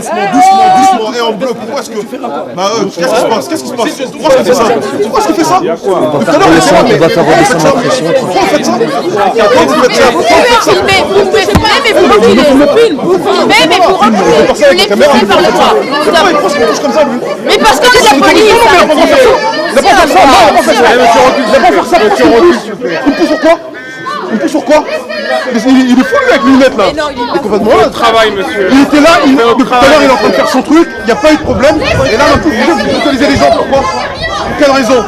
doucement. Et en bleu, pourquoi est-ce que... Qu'est-ce qui se passe? Pourquoi est-ce qu'il fait ça? Pourquoi est-ce qu'il fait ça? Pourquoi vous faites ça? Mais parce que la police. Il pousse sur quoi? Il est fou lui avec les lunettes là. Il est complètement là. Travail, monsieur. Il était là, depuis tout à l'heure il est en train de faire son truc, il n'y a pas eu de problème. Et là d'un coup vous brutalisez les gens, pourquoi? Pour quelle raison?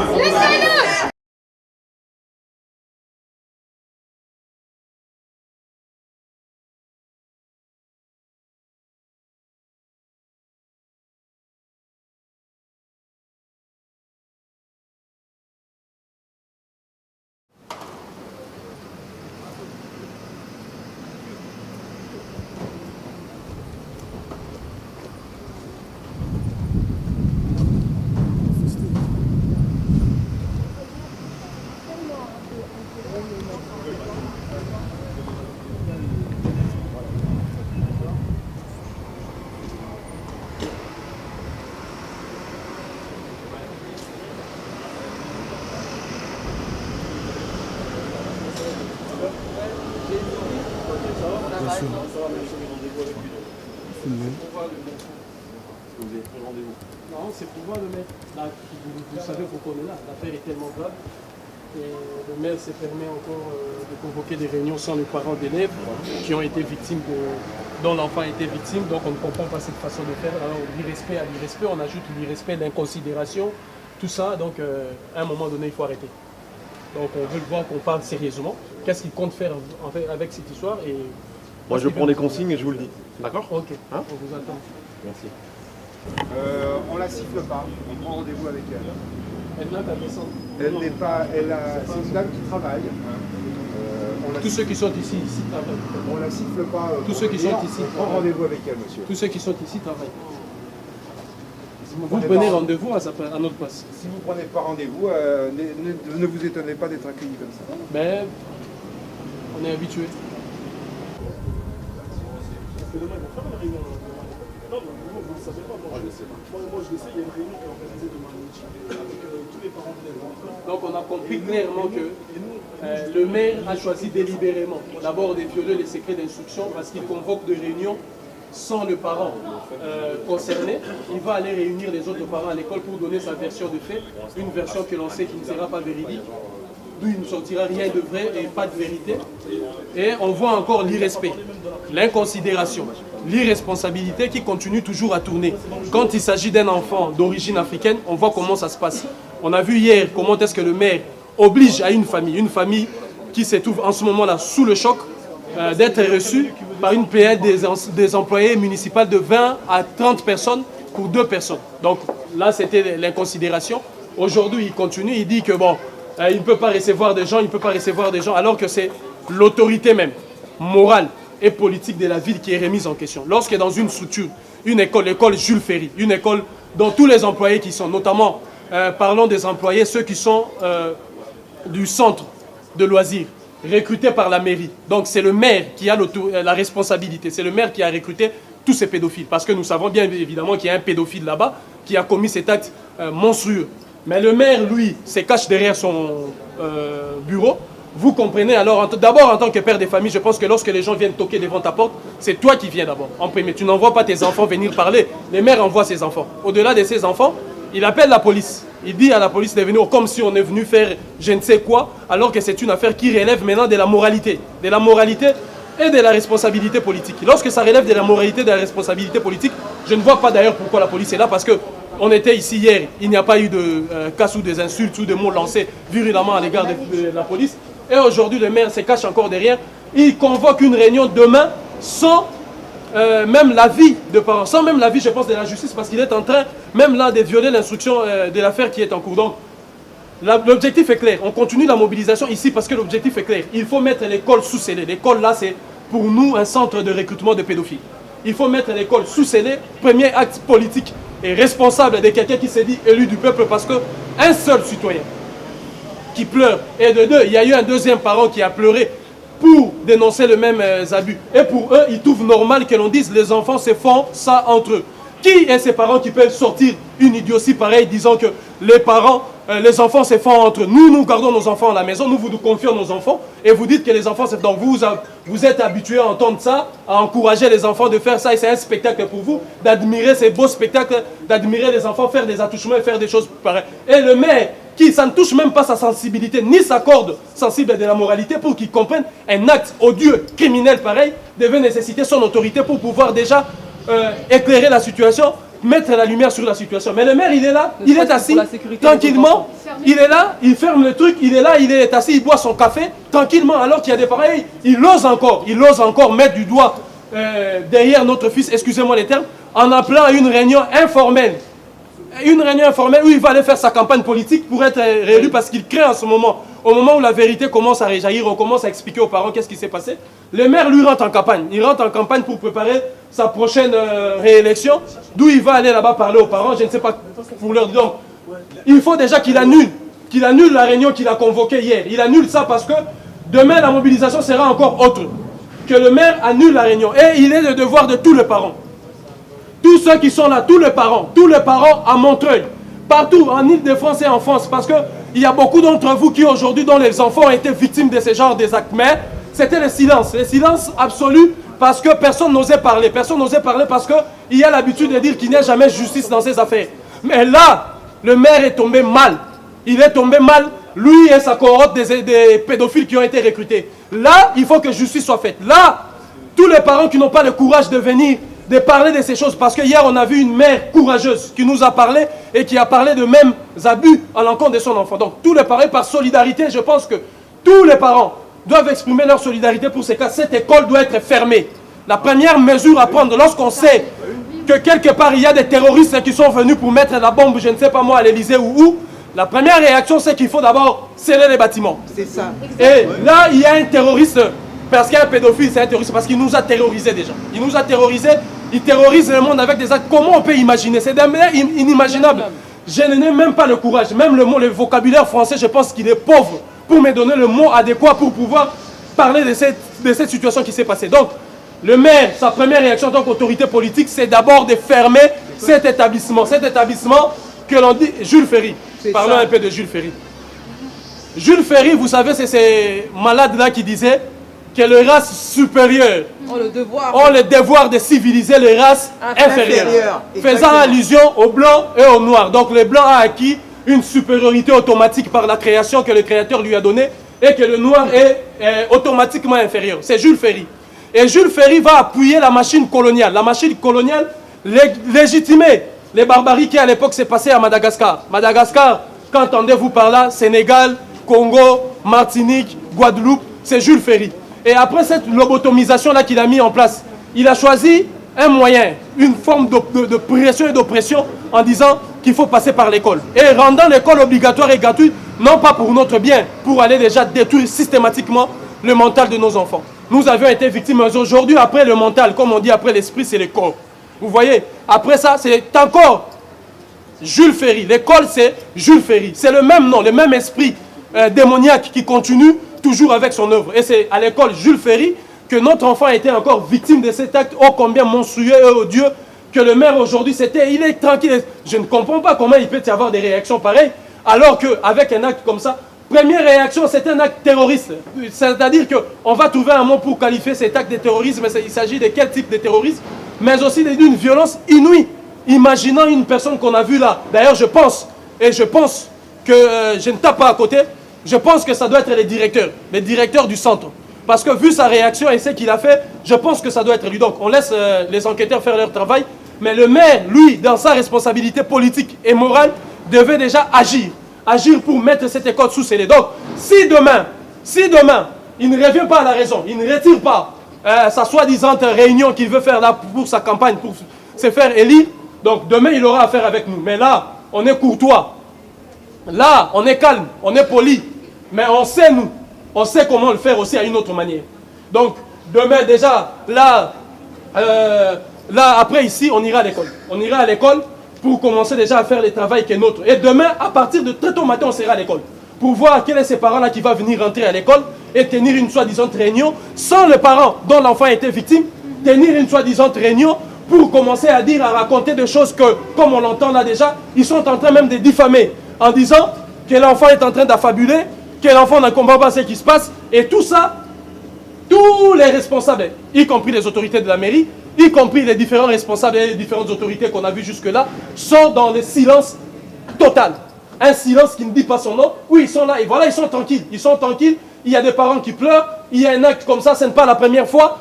Non, c'est pour voir le maire. Là, vous savez pourquoi on est là. L'affaire est tellement grave. Et le maire se permet encore de convoquer des réunions sans les parents d'élèves qui ont été victimes dont l'enfant a été victime. Donc on ne comprend pas cette façon de faire. Alors l'irrespect à l'irrespect, on ajoute l'irrespect, l'inconsidération, tout ça. Donc à un moment donné, il faut arrêter. Donc on veut le voir qu'on parle sérieusement. Qu'est-ce qu'il compte faire en fait, avec cette histoire et moi je prends des consignes et je vous le dis. D'accord? Ok, on vous attend. Merci. On la siffle pas, on prend rendez-vous avec elle. Elle n'a qu'à descendre. Elle n'est pas, c'est une dame qui travaille. Tous ceux qui sont ici travaillent. On la siffle pas. Tous ceux qui sont ici on prend rendez-vous avec elle, monsieur. Tous ceux qui sont ici travaillent. Vous prenez rendez-vous à notre place. Si vous ne prenez pas rendez-vous, ne vous étonnez pas d'être accueilli comme ça. Mais on est habitué. Non, vous ne savez pas, moi je le sais. Moi je le sais, il y a une réunion qui est organisée demain midi avec tous les parents d'élèves. Donc on a compris clairement que le maire a choisi délibérément d'abord de violer les secrets d'instruction parce qu'il convoque des réunions sans le parent concerné. Il va aller réunir les autres parents à l'école pour donner sa version de fait, une version que l'on sait qui ne sera pas véridique, d'où il ne sortira rien de vrai et pas de vérité. Et on voit encore l'irrespect, l'inconsidération, l'irresponsabilité qui continue toujours à tourner. Quand il s'agit d'un enfant d'origine africaine, on voit comment ça se passe. On a vu hier comment est-ce que le maire oblige à une famille qui se trouve en ce moment-là sous le choc, d'être reçue par une PL des employés municipaux de 20 à 30 personnes pour 2 personnes. Donc là, c'était l'inconsidération. Aujourd'hui, il continue, il dit que bon, il ne peut pas recevoir des gens, alors que c'est l'autorité même, morale et politique de la ville qui est remise en question. Lorsque dans une structure, une école, l'école Jules Ferry, une école dont tous les employés qui sont, notamment, parlons des employés, ceux qui sont du centre de loisirs, recrutés par la mairie. Donc c'est le maire qui a la responsabilité, c'est le maire qui a recruté tous ces pédophiles. Parce que nous savons bien évidemment qu'il y a un pédophile là-bas qui a commis cet acte monstrueux. Mais le maire, lui, se cache derrière son bureau. Vous comprenez alors, d'abord en tant que père de famille, je pense que lorsque les gens viennent toquer devant ta porte, c'est toi qui viens d'abord, en premier. Tu n'envoies pas tes enfants venir parler, les mères envoient ses enfants. Au-delà de ses enfants, il appelle la police. Il dit à la police de venir comme si on est venu faire je ne sais quoi, alors que c'est une affaire qui relève maintenant de la moralité. De la moralité et de la responsabilité politique. Lorsque ça relève de la moralité et de la responsabilité politique, je ne vois pas d'ailleurs pourquoi la police est là, parce que on était ici hier, il n'y a pas eu de casse ou des insultes ou des mots lancés virulemment à l'égard de la police. Et aujourd'hui, le maire se cache encore derrière. Il convoque une réunion demain sans même l'avis de parents, sans même l'avis, je pense, de la justice, parce qu'il est en train, même là, de violer l'instruction de l'affaire qui est en cours. Donc, l'objectif est clair. On continue la mobilisation ici parce que l'objectif est clair. Il faut mettre l'école sous scellé. L'école, là, c'est pour nous un centre de recrutement de pédophiles. Il faut mettre l'école sous scellé. Premier acte politique et responsable de quelqu'un qui s'est dit élu du peuple, parce qu'un seul citoyen qui pleure, et de deux, il y a eu un deuxième parent qui a pleuré pour dénoncer les mêmes abus. Et pour eux, ils trouvent normal que l'on dise les enfants se font ça entre eux. Qui est ces parents qui peuvent sortir une idiotie pareille disant que les parents, les enfants se font entre eux. Nous gardons nos enfants à la maison, nous vous confions nos enfants et vous dites que les enfants se font. Donc vous êtes habitués à entendre ça, à encourager les enfants de faire ça et c'est un spectacle pour vous, d'admirer ces beaux spectacles, d'admirer les enfants faire des attouchements et faire des choses pareilles. Et le maire, qui ça ne touche même pas sa sensibilité, ni sa corde sensible de la moralité pour qu'il comprenne un acte odieux, criminel pareil, devait nécessiter son autorité pour pouvoir déjà éclairer la situation, mettre la lumière sur la situation. Mais le maire, il est là, il est assis, tranquillement, il est là, il ferme le truc, il est là, il est assis, il boit son café, tranquillement, alors qu'il y a des parents, il ose encore mettre du doigt derrière notre fils, excusez-moi les termes, en appelant à une réunion informelle. Une réunion informelle où il va aller faire sa campagne politique pour être réélu parce qu'il crée en ce moment, au moment où la vérité commence à réjaillir, on commence à expliquer aux parents qu'est-ce qui s'est passé. Le maire, lui, rentre en campagne. Il rentre en campagne pour préparer sa prochaine réélection, d'où il va aller là-bas parler aux parents, je ne sais pas pour leur dire. Donc, il faut déjà qu'il annule la réunion qu'il a convoquée hier. Il annule ça parce que demain, la mobilisation sera encore autre. Que le maire annule la réunion. Et il est le devoir de tous les parents. Tous ceux qui sont là, tous les parents à Montreuil, partout en Ile-de-France et en France, parce qu'il y a beaucoup d'entre vous qui aujourd'hui, dont les enfants ont été victimes de ce genre d'actes, mais c'était le silence absolu, parce que personne n'osait parler parce qu'il y a l'habitude de dire qu'il n'y a jamais justice dans ces affaires. Mais là, le maire est tombé mal, lui et sa cohorte des pédophiles qui ont été recrutés. Là, il faut que justice soit faite. Là, tous les parents qui n'ont pas le courage de venir de parler de ces choses, parce que hier on a vu une mère courageuse qui nous a parlé et qui a parlé de mêmes abus à l'encontre de son enfant. Donc tous les parents, par solidarité, je pense que tous les parents doivent exprimer leur solidarité pour ces cas. Cette école doit être fermée. La première mesure à prendre lorsqu'on sait que quelque part il y a des terroristes qui sont venus pour mettre la bombe, je ne sais pas moi, à l'Elysée ou où, la première réaction c'est qu'il faut d'abord sceller les bâtiments. C'est ça. Et là il y a un terroriste, parce qu'il y a un pédophile, c'est un terroriste, parce qu'il nous a terrorisés déjà. Il nous a terrorisés. Il terrorise le monde avec des actes. Comment on peut imaginer? C'est inimaginable. Je n'ai même pas le courage. Même le vocabulaire français, je pense qu'il est pauvre pour me donner le mot adéquat pour pouvoir parler de cette situation qui s'est passée. Donc, le maire, sa première réaction en tant qu'autorité politique, c'est d'abord de fermer cet établissement. Cet établissement que l'on dit Jules Ferry. Parlons un peu de Jules Ferry. Jules Ferry, vous savez, c'est ces malades-là qui disaient que les races supérieures ont le devoir de civiliser les races inférieures, faisant allusion aux blancs et aux noirs. Donc le blanc a acquis une supériorité automatique par la création que le créateur lui a donnée et que le noir est automatiquement inférieur. C'est Jules Ferry. Et Jules Ferry va appuyer la machine coloniale. La machine coloniale légitimer les barbaries qui à l'époque s'est passé à Madagascar. Madagascar, qu'entendez-vous par là? Sénégal, Congo, Martinique, Guadeloupe, c'est Jules Ferry. Et après cette lobotomisation-là qu'il a mis en place, il a choisi un moyen, une forme de pression et d'oppression en disant qu'il faut passer par l'école. Et rendant l'école obligatoire et gratuite, non pas pour notre bien, pour aller déjà détruire systématiquement le mental de nos enfants. Nous avions été victimes aujourd'hui, après le mental, comme on dit, après l'esprit, c'est le corps. Vous voyez, après ça, c'est encore Jules Ferry. L'école, c'est Jules Ferry. C'est le même nom, le même esprit démoniaque qui continue toujours avec son œuvre. Et c'est à l'école Jules Ferry que notre enfant a été encore victime de cet acte ô combien monstrueux et odieux que le maire aujourd'hui, il est tranquille. Je ne comprends pas comment il peut y avoir des réactions pareilles, alors qu'avec un acte comme ça, première réaction, c'est un acte terroriste. C'est-à-dire qu'on va trouver un mot pour qualifier cet acte de terrorisme. Il s'agit de quel type de terrorisme, mais aussi d'une violence inouïe. Imaginons une personne qu'on a vue là. D'ailleurs, je pense que je ne tape pas à côté, je pense que ça doit être le directeur du centre. Parce que vu sa réaction et ce qu'il a fait, je pense que ça doit être lui. Donc on laisse les enquêteurs faire leur travail. Mais le maire, lui, dans sa responsabilité politique et morale, devait déjà agir. Agir pour mettre cette école sous scellé. Donc si demain, il ne revient pas à la raison, il ne retire pas sa soi-disant réunion qu'il veut faire là pour sa campagne, pour se faire élire, donc demain il aura affaire avec nous. Mais là, on est courtois. Là, on est calme, on est poli, mais on sait comment le faire aussi à une autre manière. Donc, demain déjà, là après ici, on ira à l'école. On ira à l'école pour commencer déjà à faire le travail qui est nôtre. Et demain, à partir de très tôt matin, on sera à l'école. Pour voir quel est ces parents-là qui vont venir rentrer à l'école et tenir une soi-disant réunion sans le parent dont l'enfant a été victime, tenir une soi-disant réunion pour commencer à dire, à raconter des choses que, comme on l'entend là déjà, ils sont en train même de diffamer en disant que l'enfant est en train d'affabuler, que l'enfant ne comprend pas ce qui se passe, et tout ça, tous les responsables, y compris les autorités de la mairie, y compris les différents responsables et les différentes autorités qu'on a vues jusque-là, sont dans le silence total. Un silence qui ne dit pas son nom. Oui, ils sont là et voilà, ils sont tranquilles. Ils sont tranquilles. Il y a des parents qui pleurent. Il y a un acte comme ça, ce n'est pas la première fois.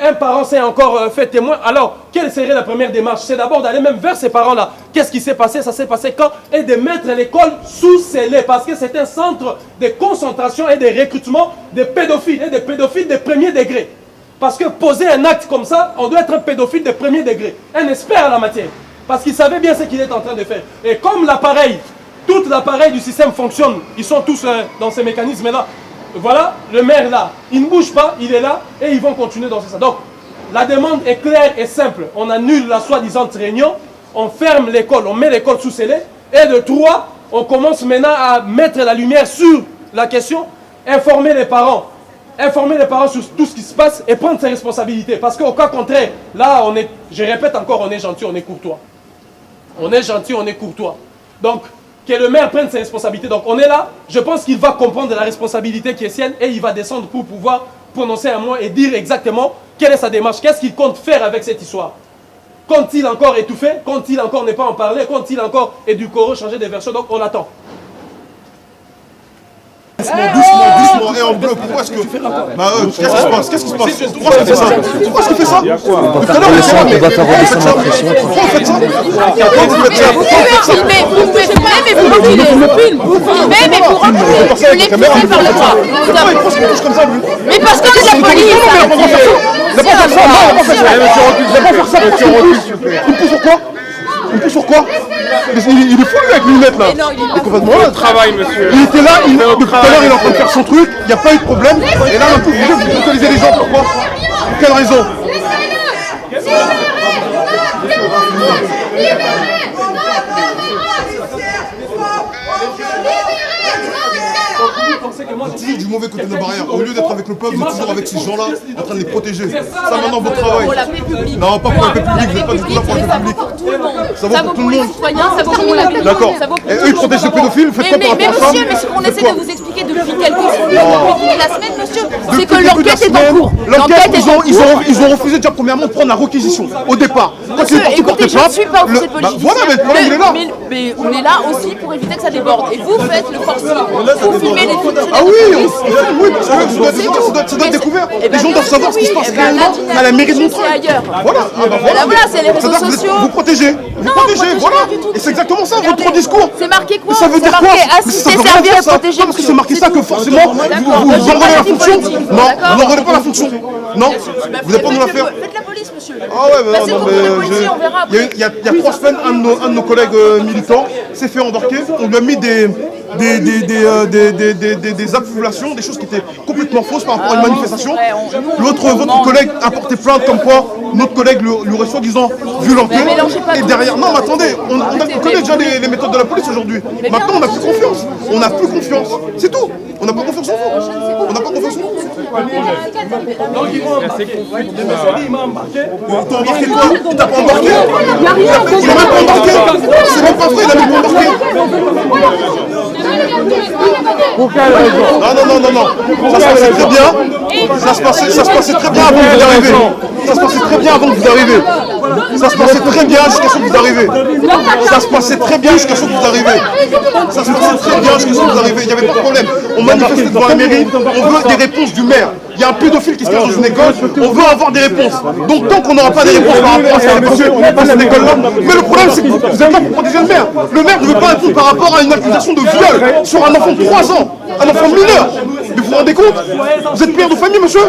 Un parent s'est encore fait témoin. Alors, quelle serait la première démarche? C'est d'abord d'aller même vers ces parents-là. Qu'est-ce qui s'est passé? Ça s'est passé quand? Et de mettre l'école sous scellé. Parce que c'est un centre de concentration et de recrutement de pédophiles. Et de pédophiles de premier degré. Parce que poser un acte comme ça, on doit être un pédophile de premier degré. Un expert en la matière. Parce qu'il savait bien ce qu'il est en train de faire. Et comme l'appareil, tout l'appareil du système fonctionne, ils sont tous dans ces mécanismes-là. Voilà, le maire là, il ne bouge pas, il est là, et ils vont continuer dans ça. Donc, la demande est claire et simple. On annule la soi-disant réunion, on ferme l'école, on met l'école sous scellé, et de 3, on commence maintenant à mettre la lumière sur la question, informer les parents sur tout ce qui se passe et prendre ses responsabilités. Parce qu'au cas contraire, là, on est, je répète encore, on est gentil, on est courtois. On est gentil, on est courtois. Donc, que le maire prenne ses responsabilités. Donc, on est là. Je pense qu'il va comprendre la responsabilité qui est sienne et il va descendre pour pouvoir prononcer un mot et dire exactement quelle est sa démarche. Qu'est-ce qu'il compte faire avec cette histoire? Compte-t-il encore étouffer? Compte-t-il encore ne pas en parler? Compte-t-il encore édulcorer, changer des versions? Donc, on attend. Doucement, et en bleu, pourquoi est-ce que... qu'est-ce qui se passe? Qu'est-ce qui se passe? Pourquoi est-ce qu'il fait ça? Pourquoi est-ce qu'il fait ça? Tout à l'heure, On va faire redescendre la pression. pourquoi vous faites ça? Pourquoi vous faites ça? Vous pouvez filmer, mais vous reculez. Vous filmez, mais vous reculez. Vous les poussez par le bras. Pourquoi il pense qu'il touche comme ça, lui? Mais parce qu'on est la police. Il n'a pas faire ça, il n'a pas faire ça. Il n'a pas faire ça, il me pousse sur quoi? Il me pousse sur quoi? Il est fou lui avec les lunettes là. Il est complètement là. Travail, monsieur. Il était là, depuis tout à l'heure il est en train de faire son truc, il n'y a pas eu de problème. Et là, vous brutalisez les gens, pourquoi? Pour quelle raison? Toujours du mauvais côté de la barrière. Au lieu d'être avec le peuple, vous êtes toujours avec ces gens-là, en train de les protéger. Ça maintenant votre travail. Pour la paix publique. Non, pas pour la paix publique, vous n'êtes pas du tout là pour la paix publique. Ça vaut pour tout le monde. Citoyens, ça vaut pour la paix. D'accord. Et eux ils protègent les pédophiles, vous faites quoi par rapport à ça? Mais monsieur, mais ce qu'on essaie de vous expliquer depuis quelques depuis la semaine, monsieur, c'est que l'enquête est en cours. L'enquête, ils ont refusé déjà premièrement de prendre la réquisition au départ. Quand il est parti porter Écoutez, je ne plainte, suis pas officier de police. voilà, mais le problème il est là. Mais on est là aussi pour éviter que ça déborde. Et vous faites le forcing. Vous filmez les fonctionnaires Ah oui, de police. oui, parce que ça doit être découvert. Les gens doivent savoir ce qui se passe réellement à la mairie de Montreuil. Ailleurs. Voilà, Voilà, c'est les réseaux c'est-à-dire que sociaux. vous protégez, voilà. pas du tout. Et c'est exactement ça votre discours. C'est marqué quoi? Ça veut dire quoi? marqué Ça assister, veut rien servir, dire, ça. protéger. Non, parce que c'est marqué ça que forcément D'accord. vous Moi, j'ai enrôlez pas la dit fonction. politique. Non, D'accord. vous n'enrôlez pas la fonction. Non, vous n'avez pas nous la faire. Faites la police, monsieur. Ah ouais, Passez non, contre mais la police, on verra après. il y a 3 semaines, un de nos collègues militants s'est fait embarquer. On lui a mis des accusations, des choses qui étaient complètement fausses par rapport à une manifestation. Votre collègue a porté plainte comme quoi notre collègue lui aurait soi-disant violenté. Et derrière, non mais attendez, on connaît déjà les méthodes de la police aujourd'hui. Maintenant on n'a plus confiance. On n'a plus confiance. C'est tout. On n'a pas confiance en vous. On n'a pas confiance en vous. Donc ils vont embarquer. Le mercredi, il m'a embarqué. T'as embarqué quoi? Il t'a pas embarqué? Il a même pas embarqué. C'est même pas vrai, il a même pas embarqué. Pour quelle raison? Non. Ça se passait très bien. Ça se passait très bien avant que vous arriviez. Ça se passait très bien avant que vous arriviez. Ça se passait très bien jusqu'à ce que vous arriviez. Ça se passait très bien jusqu'à ce que vous arriviez. Ça se passait très bien jusqu'à ce que vous arriviez. Il n'y avait pas de problème. On manifestait devant la mairie. On veut des réponses du maire. Il y a un pédophile qui se cache dans une école. On veut avoir des réponses. Donc tant qu'on n'aura pas des réponses par rapport à cette école-là. Mais le problème, c'est que vous êtes là pour protéger le maire. Le maire ne veut pas répondre par rapport à une accusation de viol sur un enfant de 3 ans. Un enfant mineur. Mais vous vous rendez compte? Vous êtes père de famille, monsieur?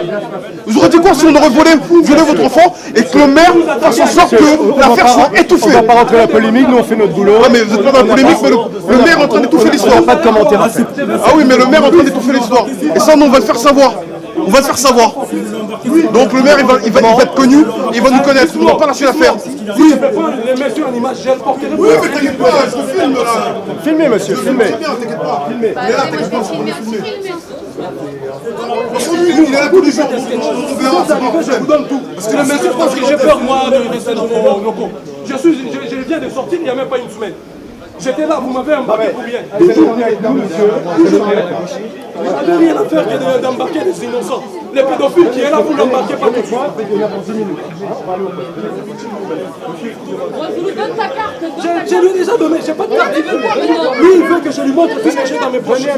Vous aurez dit quoi si on aurait violé votre enfant et que le maire fasse en sorte que l'affaire soit étouffée? On va pas rentrer dans la polémique, nous on fait notre boulot. Ouais, mais vous êtes pas dans la polémique, mais le maire est en train d'étouffer l'histoire. Pas de commentaires. Ah oui, mais le maire est en train d'étouffer l'histoire. Et ça, nous, on va le faire savoir. On va le faire savoir. Donc le maire, il va être connu, il va nous connaître. On ne va pas lâcher l'affaire. Oui, je vais prendre les messieurs en image, j'ai le porté. Oui, mais t'inquiète pas, je te filme là. Filmez, monsieur, filmez. T'inquiète pas, filmez. Il est là, t'inquiète pas, on va filmer. Filmez. Il est là tous les jours, on verra. Je vous donne tout. Parce que le monsieur pense que j'ai peur, moi, de rester dans vos locaux. Je viens de sortir il n'y a même pas une semaine. J'étais là, vous m'avez embarqué pour rien. Vous n'avez rien à faire que d'embarquer des innocents. Les pédophiles qui est là, vous l'embarquez pas tout de suite. Donne ta carte. Je lui ai déjà donné, j'ai pas de carte. Lui, il veut que je lui montre tout ce que j'ai dans mes poches. Il a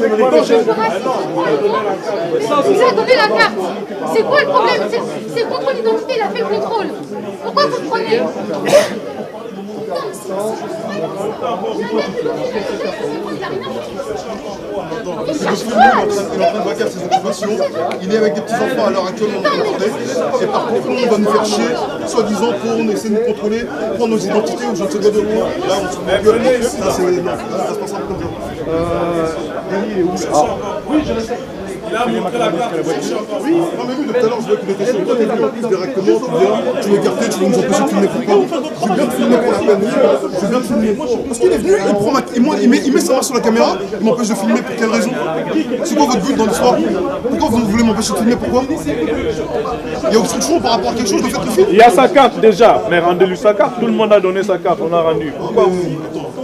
donné la carte. C'est quoi le problème? C'est contre l'identité, il a fait le contrôle. Pourquoi vous prenez? Il est en train de vaquer à ses occupations. Il est avec des petits-enfants à l'heure actuelle, on en parlait. Et par contre, nous, on va nous faire chier, soi-disant, pour essayer de nous contrôler, prendre nos identités ou je ne sais pas de quoi. Là, on se met gueule. Ça, c'est... Non, ça se passe pas comme ça. Oui, je le sais. Il a montré la carte. Oui, non mais oui, tout à l'heure, je vois qu'il était sur toi, directement, tu veux écarter, tu veux nous empêcher de filmer pourquoi? Je veux bien te filmer pour la peine, je veux bien te filmer. Parce qu'il est venu, il met sa main sur la caméra, il m'empêche de filmer pour quelle raison? C'est quoi votre but dans l'histoire? Pourquoi vous voulez m'empêcher de filmer, pourquoi? Il y a obstruction par rapport à quelque chose, le fait qu'il filme? Il y a sa carte déjà, mais rendez-lui sa carte. Tout le monde a donné sa carte, on a rendu. Pourquoi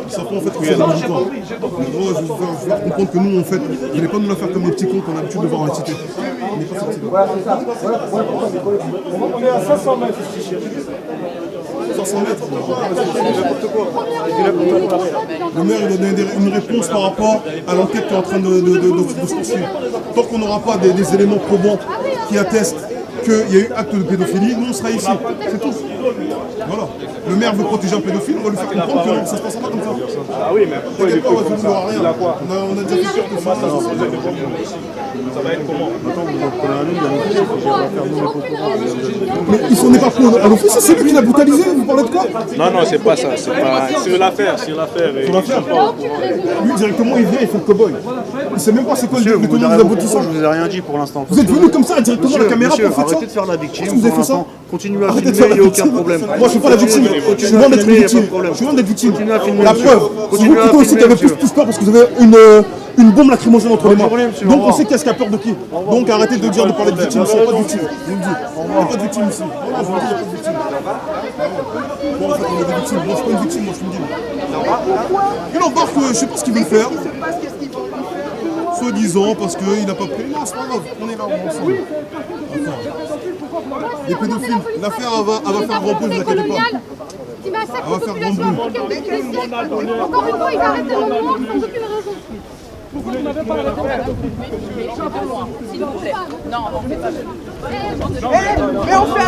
ils savent pas en fait que c'est des militants. Moi, je vais vous faire comprendre que nous, en fait, vous n'allez pas nous la faire comme des petits cons qu'on a l'habitude de voir en cité. On n'est pas cette cité. On est à 500 mètres ici. 500 mètres. Le maire, il a donné une réponse par rapport à l'enquête qui est en train de se poursuivre. Tant qu'on n'aura pas des éléments probants qui attestent qu'il y a eu acte de pédophilie, nous on sera ici. C'est tout. Voilà. Le maire veut protéger un pédophile, on va lui faire comprendre que ça se passe pas comme ça. Ah oui, mais pourquoi il est pas comme ça? Rien. On a déjà fait sûr que ça va être comment? Mais ils sont pas pour l'office, c'est lui qui l'a brutalisé, vous parlez de quoi? Non, non, c'est pas ça, c'est pas... Sur l'affaire, sur l'affaire. Lui, directement, il vient, il fait le cow-boy. Il sait même pas c'est quoi le tenant des aboutissants. Je vous ai rien dit pour l'instant. Vous êtes venu comme ça, directement à la caméra pour faire ça? Arrêtez de faire la victime. Vous avez fait ça? Continuez à filmer, il n'y a aucun problème. Moi, je suis pas la victime. Je suis loin d'être une victime. Je suis loin d'être victime. La preuve, c'est vous plutôt aussi qui avez plus peur parce que vous avez une bombe lacrymogène entre les mains. Donc on sait qu'est-ce qui a peur de qui. Donc arrêtez de dire de parler de victime. Il n'y a pas de victime. Je vous le dis. Il n'y a pas de victime ici. Je vous le dis, il n'y a pas de victime. Bon, en fait, on est des victimes. Moi, je suis pas une victime, moi, je vous le dis. Il embarque, je sais pas ce qu'il veut faire. Soi-disant parce qu'il n'a pas pris. Non, c'est pas grave. On est là, on est ensemble. Les pédophiles, l'affaire elle va faire grand bruit, ne vous inquiétez pas. Qui massacre On va la faire population grand bruit. africaine depuis des siècles. Encore une fois, il arrête de nous sans aucune raison. Pourquoi vous n'avez pas la réponse? S'il vous plaît. Non, on ne fait pas.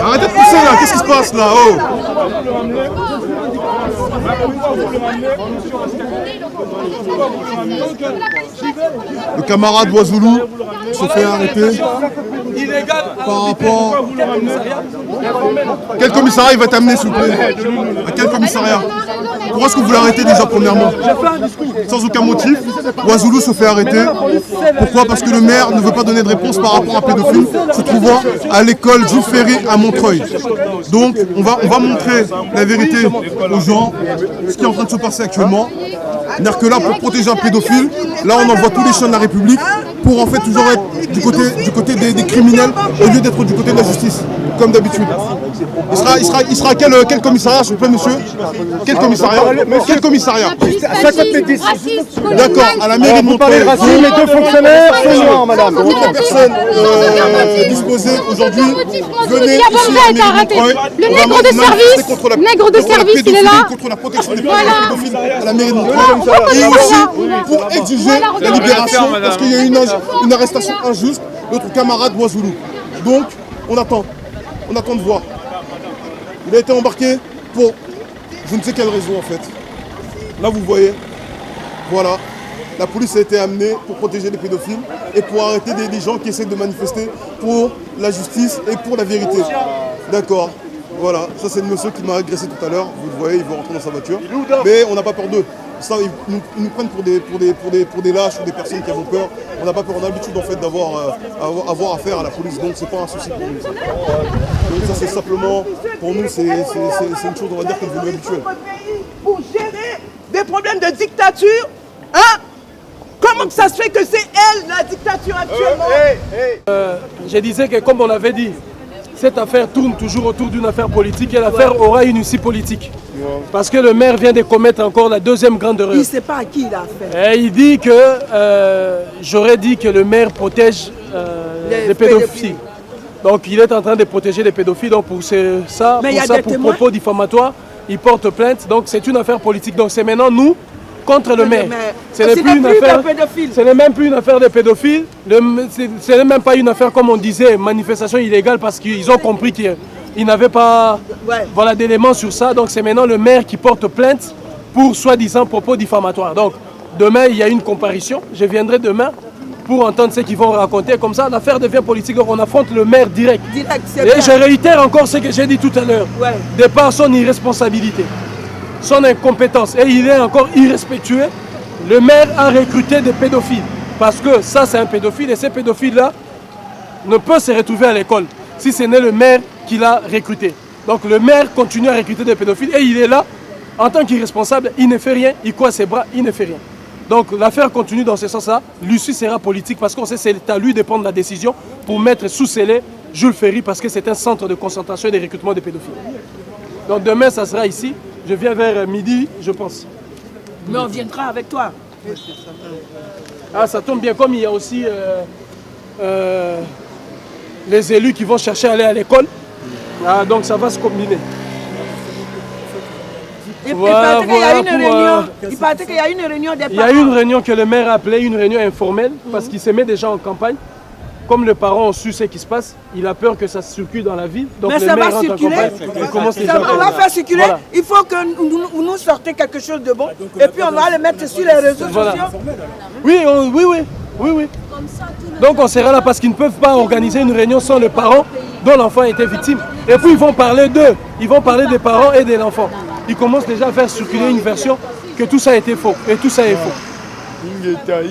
Arrêtez de pousser là, qu'est-ce qui se passe là? Oh! Le camarade Ouazoulou se fait arrêter par rapport... Quel commissariat il va t'amener s'il vous plaît? À quel commissariat? Pourquoi est-ce que vous l'arrêtez déjà premièrement? Sans aucun motif, Ouazoulou se fait arrêter. Pourquoi? Parce que le maire ne veut pas donner de réponse par rapport à un pédophile se trouvant à l'école Jules Ferry à Montreuil. Donc on va montrer la vérité aux gens, ce qui est en train de se passer actuellement. C'est-à-dire que là, pour protéger un pédophile, là on envoie tous les chiens de la République pour en fait toujours être du côté des criminels au lieu d'être du côté de la justice, comme d'habitude. Il sera à quel commissariat, s'il vous plaît, monsieur? Quel commissariat? Quel commissariat? D'accord, à la mairie de Montreuil. Les deux fonctionnaires sont noirs, madame. Pour toute personne disposée aujourd'hui, venez ici à la mairie de Montreuil. Le nègre de service, il est là. Contre la protection des pédophiles à la mairie de Montreuil. Et aussi pour exiger la libération parce qu'il y a eu une arrestation injuste de notre camarade Ouazoulou. Donc, on attend de voir. Il a été embarqué pour je ne sais quelle raison en fait. Là vous voyez, voilà, la police a été amenée pour protéger les pédophiles et pour arrêter des gens qui essaient de manifester pour la justice et pour la vérité. D'accord, voilà, ça c'est le monsieur qui m'a agressé tout à l'heure, vous le voyez, il veut rentrer dans sa voiture. Mais on n'a pas peur d'eux. Ça, ils nous prennent pour des lâches ou des personnes qui ont peur. On n'a pas peur, on a l'habitude en fait d'avoir avoir affaire à la police, donc c'est pas un souci pour nous. Donc ça c'est simplement, pour nous c'est une chose, on va dire, qui est devenue habituelle. Pour gérer des problèmes de dictature, hein? Comment ça se fait que c'est elle la dictature actuellement? Je disais que comme on avait dit, cette affaire tourne toujours autour d'une affaire politique et l'affaire aura une issue politique. Parce que le maire vient de commettre encore la deuxième grande erreur. Il ne sait pas à qui il a fait. Et il dit que, j'aurais dit que le maire protège les pédophiles. Donc il est en train de protéger les pédophiles. Donc pour ça, pour propos diffamatoires, il porte plainte. Donc c'est une affaire politique. Donc c'est maintenant nous contre le maire. Ce n'est plus une affaire. Ce n'est même plus une affaire de pédophiles. Ce n'est même pas une affaire comme on disait, manifestation illégale, parce qu'ils ont compris qu'ils n'avaient pas d'éléments sur ça. Donc c'est maintenant le maire qui porte plainte pour soi-disant propos diffamatoires. Donc demain il y a une comparution. Je viendrai demain pour entendre ce qu'ils vont raconter. Comme ça l'affaire devient politique. Donc on affronte le maire direct. Et je réitère encore ce que j'ai dit tout à l'heure. De par son irresponsabilité, son incompétence, et il est encore irrespectueux, le maire a recruté des pédophiles. Parce que ça, c'est un pédophile, et ces pédophiles-là ne peuvent se retrouver à l'école si ce n'est le maire qui l'a recruté. Donc le maire continue à recruter des pédophiles, et il est là, en tant qu'irresponsable, il ne fait rien, il croise ses bras, il ne fait rien. Donc l'affaire continue dans ce sens-là, l'issue sera politique, parce qu'on sait que c'est à lui de prendre la décision pour mettre sous scellé Jules Ferry, parce que c'est un centre de concentration et de recrutement des pédophiles. Donc demain, ça sera ici. Je viens vers midi, je pense. Mais on viendra avec toi. Ah, ça tombe bien, comme il y a aussi les élus qui vont chercher à aller à l'école. Ah, donc ça va se combiner. Il paraît qu'il y a une réunion. Il paraît qu'il y a une réunion des parents. Il y a une réunion que le maire a appelée, une réunion informelle, parce qu'il se met déjà en campagne. Comme les parents ont su ce qui se passe, il a peur que ça circule dans la ville. Donc mais le ça maire va rentre circuler. en campagne. Il commence déjà On va faire circuler. Voilà. Il faut que nous sortions quelque chose de bon. Et puis on va le mettre sur les réseaux sociaux. Oui. Donc on sera là parce qu'ils ne peuvent pas organiser une réunion sans les parents dont l'enfant a été victime. Et puis ils vont parler d'eux. Ils vont parler des parents et de l'enfant. Ils commencent déjà à faire circuler une version que tout ça a été faux. Et tout ça est faux. Ingeta.